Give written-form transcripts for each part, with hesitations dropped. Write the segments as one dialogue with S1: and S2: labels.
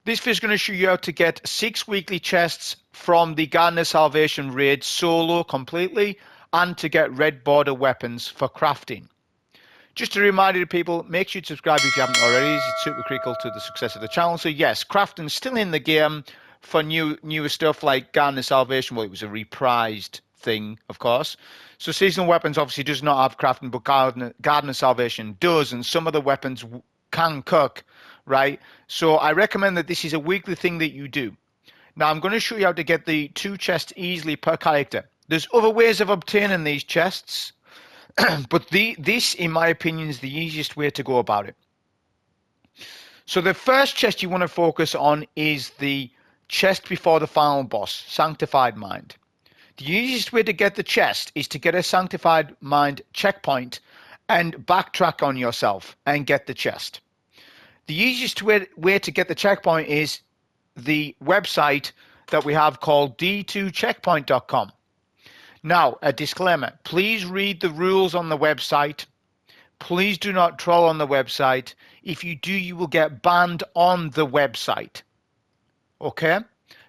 S1: This video is going to show you how to get 6 weekly chests from the Gardener Salvation raid solo completely, and to get red border weapons for crafting. Just a reminder to people, make sure you subscribe if you haven't already. It's super critical to the success of the channel. So yes, crafting's still in the game for newer stuff like Gardener Salvation. Well, it was a reprised thing, of course. So seasonal weapons obviously does not have crafting, but Gardener Salvation does, and some of the weapons can cook, right? So I recommend that this is a weekly thing that you do. Now I'm going to show you how to get the 2 chests easily per character. There's other ways of obtaining these chests, but this, in my opinion, is the easiest way to go about it. So the first chest you want to focus on is the chest before the final boss, Sanctified Mind. The easiest way to get the chest is to get a Sanctified Mind checkpoint and backtrack on yourself and get the chest. The easiest way to get the checkpoint is the website that we have called d2checkpoint.com. Now, a disclaimer, please read the rules on the website. Please do not troll on the website. If you do, you will get banned on the website. Okay?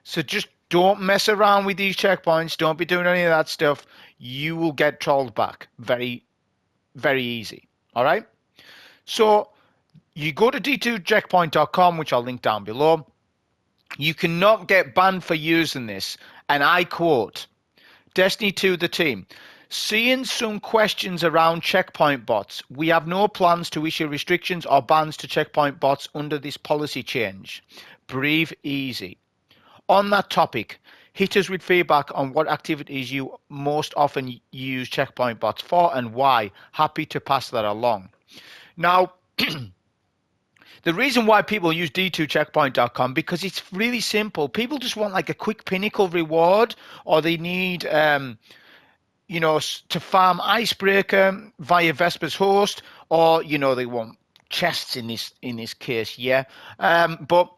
S1: So just don't mess around with these checkpoints. Don't be doing any of that stuff. You will get trolled back. Very, very easy. All right? So you go to d2checkpoint.com, which I'll link down below. You cannot get banned for using this. And I quote, Destiny 2, the team. Seeing some questions around checkpoint bots, we have no plans to issue restrictions or bans to checkpoint bots under this policy change. Breathe easy. On that topic, hit us with feedback on what activities you most often use checkpoint bots for and why. Happy to pass that along. Now, the reason why people use d2checkpoint.com, because it's really simple. People just want like a quick pinnacle reward, or they need, to farm Icebreaker via Vesper's host, or, they want chests in this case, yeah. But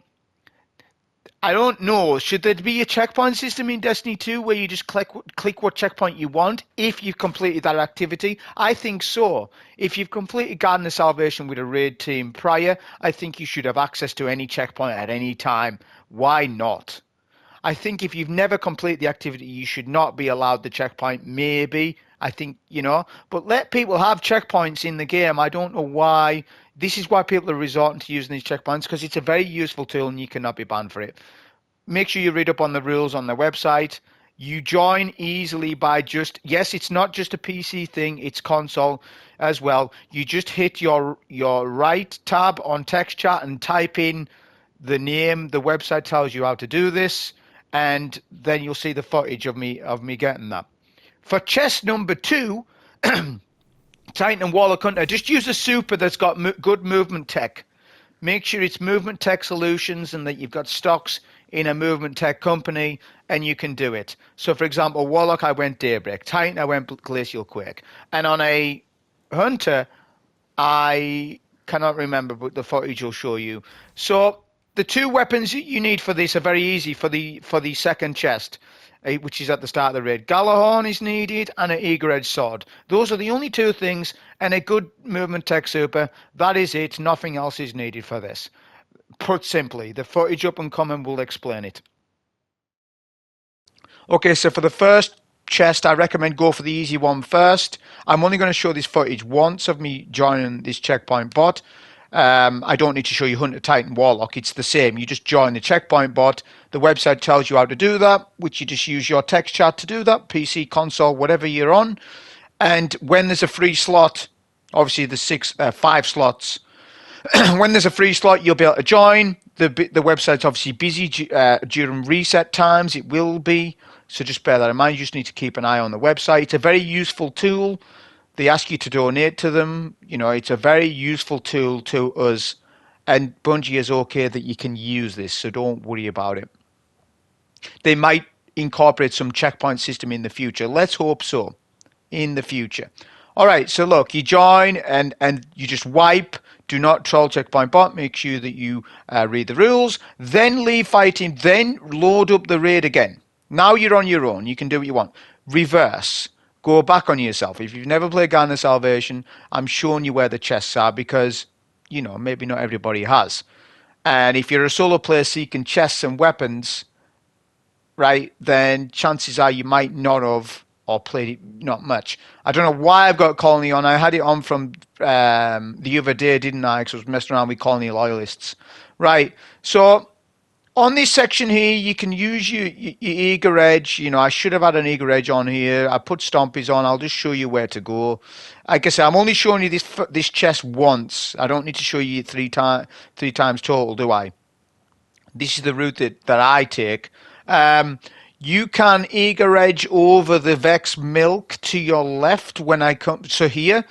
S1: I don't know. Should there be a checkpoint system in Destiny 2 where you just click what checkpoint you want if you've completed that activity? I think so. If you've completed Gardener Salvation with a raid team prior, I think you should have access to any checkpoint at any time. Why not? I think if you've never completed the activity, you should not be allowed the checkpoint. Maybe. I think, but let people have checkpoints in the game. I don't know why. This is why people are resorting to using these checkpoints, because it's a very useful tool and you cannot be banned for it. Make sure you read up on the rules on the website. You join easily by yes, it's not just a PC thing, it's console as well. You just hit your right tab on text chat and type in the name. The website tells you how to do this, and then you'll see the footage of me getting that. For chest number 2, Titan and Warlock Hunter, just use a super that's got good movement tech. Make sure it's movement tech solutions and that you've got stocks in a movement tech company, and you can do it. So, for example, Warlock, I went Daybreak. Titan, I went Glacial Quake. And on a Hunter, I cannot remember, but the footage will show you. So the 2 weapons you need for this are very easy for the second chest, which is at the start of the raid. Galahorn is needed and an eager edge sword. Those are the only 2 things, and a good movement tech super. That is it. Nothing else is needed for this. Put simply, the footage up and coming will explain it. Okay, so for the first chest, I recommend go for the easy one first. I'm only going to show this footage once of me joining this checkpoint bot. I don't need to show you Hunter, Titan, Warlock. It's the same. You just join the checkpoint bot. The website tells you how to do that, which you just use your text chat to do that, PC, console, whatever you're on. And when there's a free slot, obviously there's 5 slots. When there's a free slot, you'll be able to join. The website's obviously busy during reset times. It will be. So just bear that in mind. You just need to keep an eye on the website. It's a very useful tool. They ask you to donate to them. It's a very useful tool to us. And Bungie is okay that you can use this, so don't worry about it. They might incorporate some checkpoint system in the future. Let's hope so in the future. All right, so look, you join and you just wipe. Do not troll checkpoint bot. Make sure that you read the rules. Then leave fighting. Then load up the raid again. Now you're on your own. You can do what you want. Reverse. Go back on yourself. If you've never played Gardener Salvation, I'm showing you where the chests are because, maybe not everybody has. And if you're a solo player seeking chests and weapons, right, then chances are you might not have or played it not much. I don't know why I've got Colony on. I had it on from the other day, didn't I? Because I was messing around with Colony loyalists. Right. So on this section here, you can use your eager edge. You know, I should have had an eager edge on here. I put stompies on. I'll just show you where to go. Like I said, I'm only showing you this chest once. I don't need to show you three times total, do I? This is the route that I take. You can eager edge over the Vex Milk to your left when I come. So here.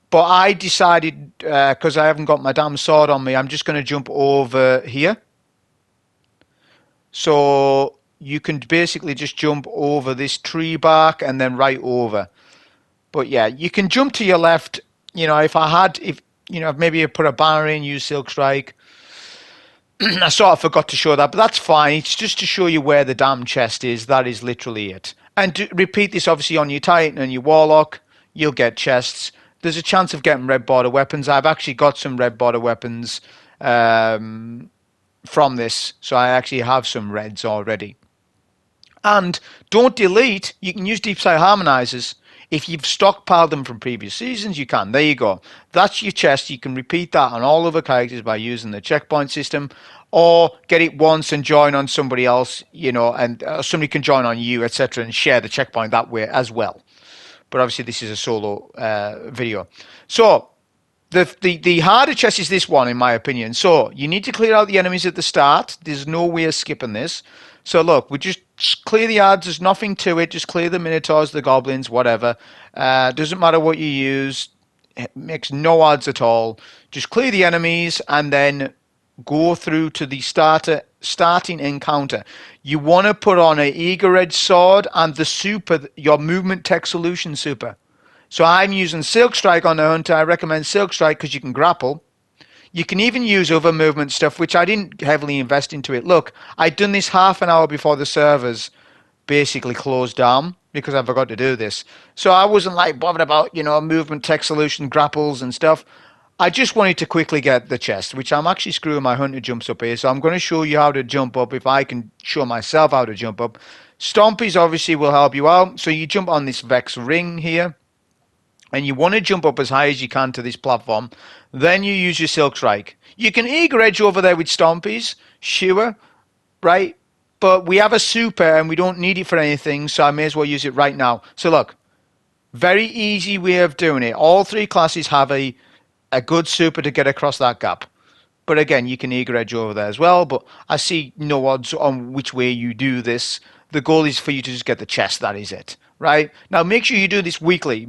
S1: But I decided, because I haven't got my damn sword on me, I'm just going to jump over here. So you can basically just jump over this tree bark and then right over. But yeah, you can jump to your left. You know, if maybe I put a banner in, use Silk Strike. I sort of forgot to show that, but that's fine. It's just to show you where the damn chest is. That is literally it. And to repeat this obviously on your Titan and your Warlock, you'll get chests. There's a chance of getting red border weapons. I've actually got some red border weapons from this, so I actually have some reds already. And don't delete. You can use deep sight harmonizers. If you've stockpiled them from previous seasons, you can. There you go. That's your chest. You can repeat that on all other characters by using the checkpoint system, or get it once and join on somebody else, you know, and somebody can join on you, etc., and share the checkpoint that way as well. But obviously, this is a solo video. So the harder chest is this one, in my opinion. So you need to clear out the enemies at the start. There's no way of skipping this. So look, we just clear the odds. There's nothing to it. Just clear the Minotaurs, the Goblins, whatever. Doesn't matter what you use. It makes no odds at all. Just clear the enemies and then go through to the starting encounter. You want to put on an Eager Edge sword and the super, your movement tech solution super. So I'm using Silk Strike on the Hunter. I recommend Silk Strike because you can grapple. You can even use other movement stuff, which I didn't heavily invest into it. Look, I'd done this half an hour before the servers basically closed down because I forgot to do this. So I wasn't like bothered about, you know, movement tech solution, grapples and stuff. I just wanted to quickly get the chest, which I'm actually screwing my Hunter jumps up here. So I'm going to show you how to jump up if I can show myself how to jump up. Stompies obviously will help you out. So you jump on this Vex ring here. And you want to jump up as high as you can to this platform. Then you use your Silk Strike. You can Eager Edge over there with Stompies, sure, right? But we have a super and we don't need it for anything, so I may as well use it right now. So look, very easy way of doing it. All three classes have a good super to get across that gap. But again, you can Eager Edge over there as well, but I see no odds on which way you do this. The goal is for you to just get the chest, that is it. Right? Now, make sure you do this weekly.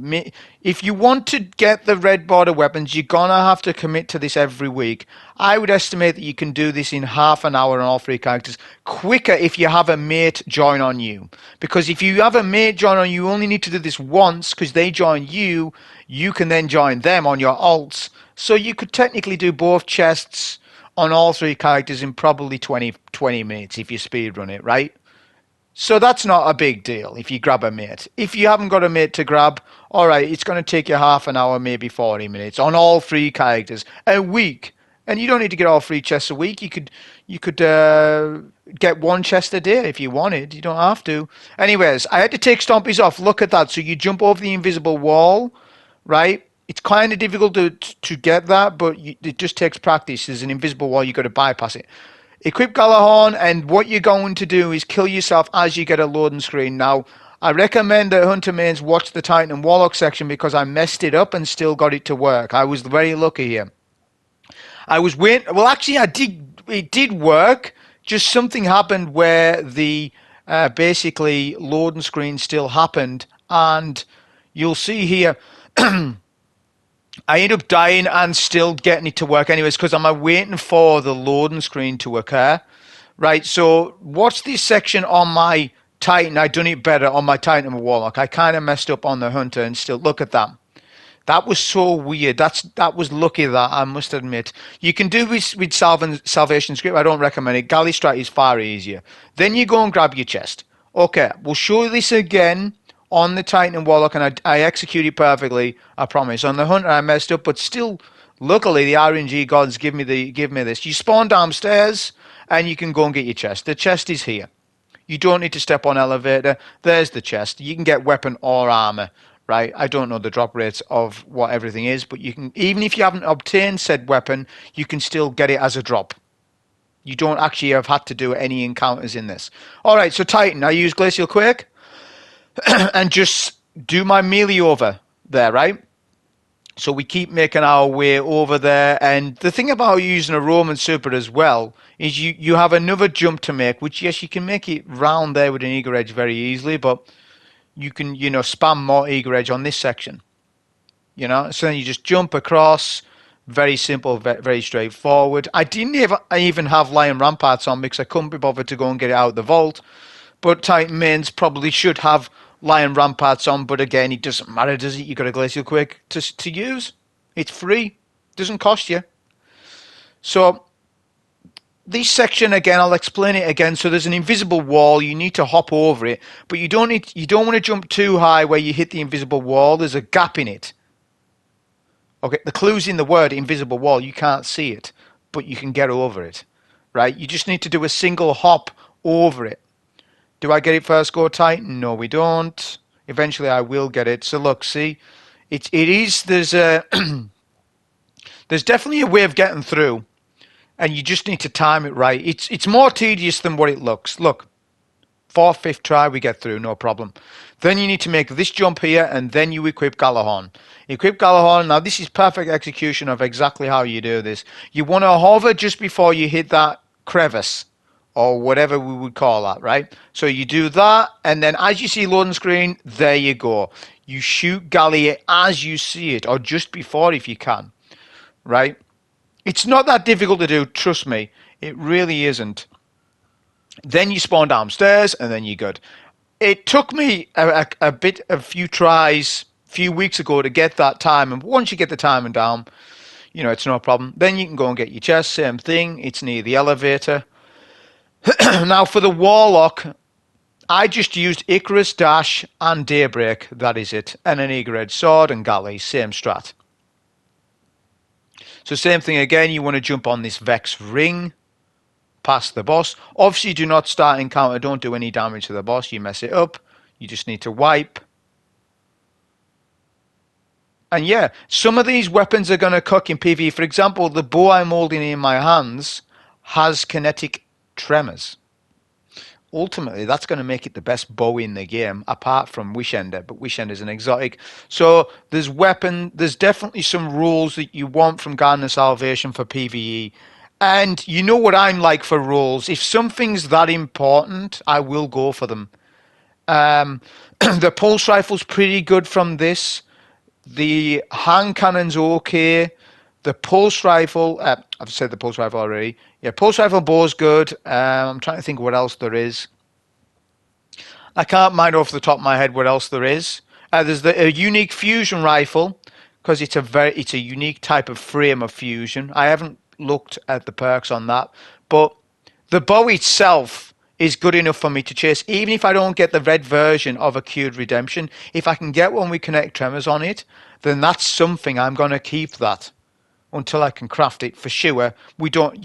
S1: If you want to get the red border weapons, you're going to have to commit to this every week. I would estimate that you can do this in half an hour on all three characters. Quicker if you have a mate join on you. Because if you have a mate join on you, you only need to do this once because they join you. You can then join them on your alts. So you could technically do both chests on all three characters in probably 20 minutes if you speedrun it, right? So that's not a big deal if you grab a mate. If you haven't got a mate to grab, all right, it's going to take you half an hour, maybe 40 minutes on all three characters a week. And you don't need to get all three chests a week. You could get one chest a day if you wanted. You don't have to. Anyways, I had to take Stompies off. Look at that. So you jump over the invisible wall, right? It's kind of difficult to get that, but it just takes practice. There's an invisible wall. You've got to bypass it. Equip Galahorn, and what you're going to do is kill yourself as you get a loading screen. Now, I recommend that Hunter mains watch the Titan and Warlock section because I messed it up and still got it to work. I was very lucky here. I was waiting. Well, actually, it did work. Just something happened where the basically loading screen still happened, and you'll see here. I end up dying and still getting it to work anyways because I'm waiting for the loading screen to occur. Right, so watch this section on my Titan. I done it better on my Titan and Warlock. I kind of messed up on the Hunter and still look at that. That was so weird. That was lucky, that I must admit. You can do this with Salvation Script. I don't recommend it. Galley Strat is far easier. Then you go and grab your chest. Okay, we'll show this again on the Titan and Warlock, and I execute it perfectly, I promise. On the Hunter, I messed up, but still Luckily, the RNG gods give me this. You spawn downstairs, and you can go and get your chest. The chest is here. You don't need to step on elevator. There's the chest. You can get weapon or armor, right? I don't know the drop rates of what everything is, but you can, even if you haven't obtained said weapon, you can still get it as a drop. You don't actually have had to do any encounters in this. All right, so Titan, I use Glacial Quake and just do my melee over there, right? So we keep making our way over there. And the thing about using a Roman Super as well is you have another jump to make, which, yes, you can make it round there with an eager edge very easily, but you can, spam more eager edge on this section. So then you just jump across. Very simple, very straightforward. I didn't even have Lion Ramparts on because I couldn't be bothered to go and get it out of the vault. But Titan mains probably should have Lion Ramparts on, but again, it doesn't matter, does it? You got a Glacial Quake to use. It's free. Doesn't cost you. So this section again, I'll explain it again. So there's an invisible wall. You need to hop over it, but you don't want to jump too high where you hit the invisible wall. There's a gap in it. Okay, the clue's in the word invisible wall. You can't see it, but you can get over it, right? You just need to do a single hop over it. Do I get it first go, Titan? No, we don't. Eventually, I will get it. So look, see, there's definitely a way of getting through, and you just need to time it right. It's more tedious than what it looks. Look, 4th, 5th try, we get through, no problem. Then you need to make this jump here, and then you equip Galahorn. Equip Galahorn. Now, this is perfect execution of exactly how you do this. You want to hover just before you hit that crevice, or whatever we would call that, right? So you do that, and then as you see loading screen, there you go. You shoot Gallia as you see it, or just before if you can, right? It's not that difficult to do, trust me. It really isn't. Then you spawn downstairs, and then you're good. It took me a few tries a few weeks ago to get that time, and once you get the timing down, it's no problem. Then you can go and get your chest, same thing. It's near the elevator. Now, for the Warlock, I just used Icarus, Dash, and Daybreak. That is it. And an Eager Edge Sword and Galley. Same strat. So same thing again. You want to jump on this Vex Ring. Past the boss. Obviously, do not start encounter. Don't do any damage to the boss. You mess it up. You just need to wipe. And yeah, some of these weapons are going to cook in PvE. For example, the bow I'm holding in my hands has kinetic tremors. Ultimately, that's going to make it the best bow in the game, apart from Wishender, but Wishender is an exotic. So there's definitely some rules that you want from Garden of Salvation for PvE. And you know what I'm like for rules. If something's that important, I will go for them. The pulse rifle's pretty good from this. The hand cannon's okay. The pulse rifle, I've said the pulse rifle already. Yeah, pulse rifle bow's good. I'm trying to think what else there is. I can't mind off the top of my head what else there is. There's a unique fusion rifle, because it's a unique type of frame of fusion. I haven't looked at the perks on that, but the bow itself is good enough for me to chase, even if I don't get the red version of Acute Redemption. If I can get one with Kinetic Tremors on it, then that's something. I'm going to keep that until I can craft it for sure. We don't,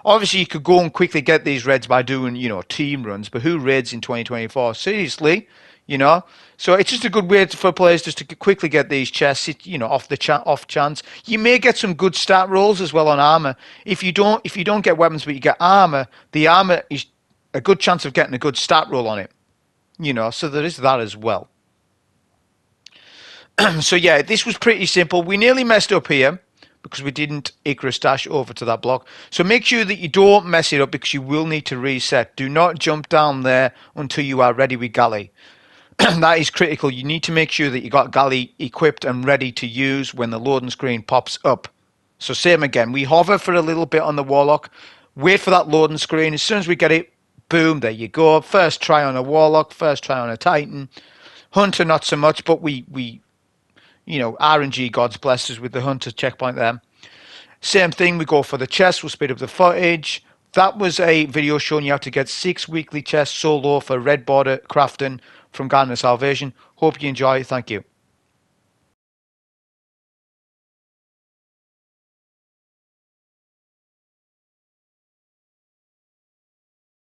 S1: obviously you could go and quickly get these reds by doing, team runs, but who raids in 2024? Seriously, So it's just a good way for players just to quickly get these chests, off chance. You may get some good stat rolls as well on armor. If you don't get weapons but you get armor, the armor is a good chance of getting a good stat roll on it. So there is that as well. So yeah, this was pretty simple. We nearly messed up here because we didn't Icarus Dash over to that block. So make sure that you don't mess it up, because you will need to reset. Do not jump down there until you are ready with Galley. That is critical. You need to make sure that you got Galley equipped and ready to use when the loading screen pops up. So same again. We hover for a little bit on the Warlock. Wait for that loading screen. As soon as we get it, boom, there you go. First try on a Warlock. First try on a Titan. Hunter, not so much, but we RNG gods blessed us with the Hunter checkpoint there. Same thing, we go for the chest. We'll speed up the footage. That was a video showing you how to get 6 weekly chests solo for red border crafting from Garden of Salvation. Hope you enjoy. Thank you.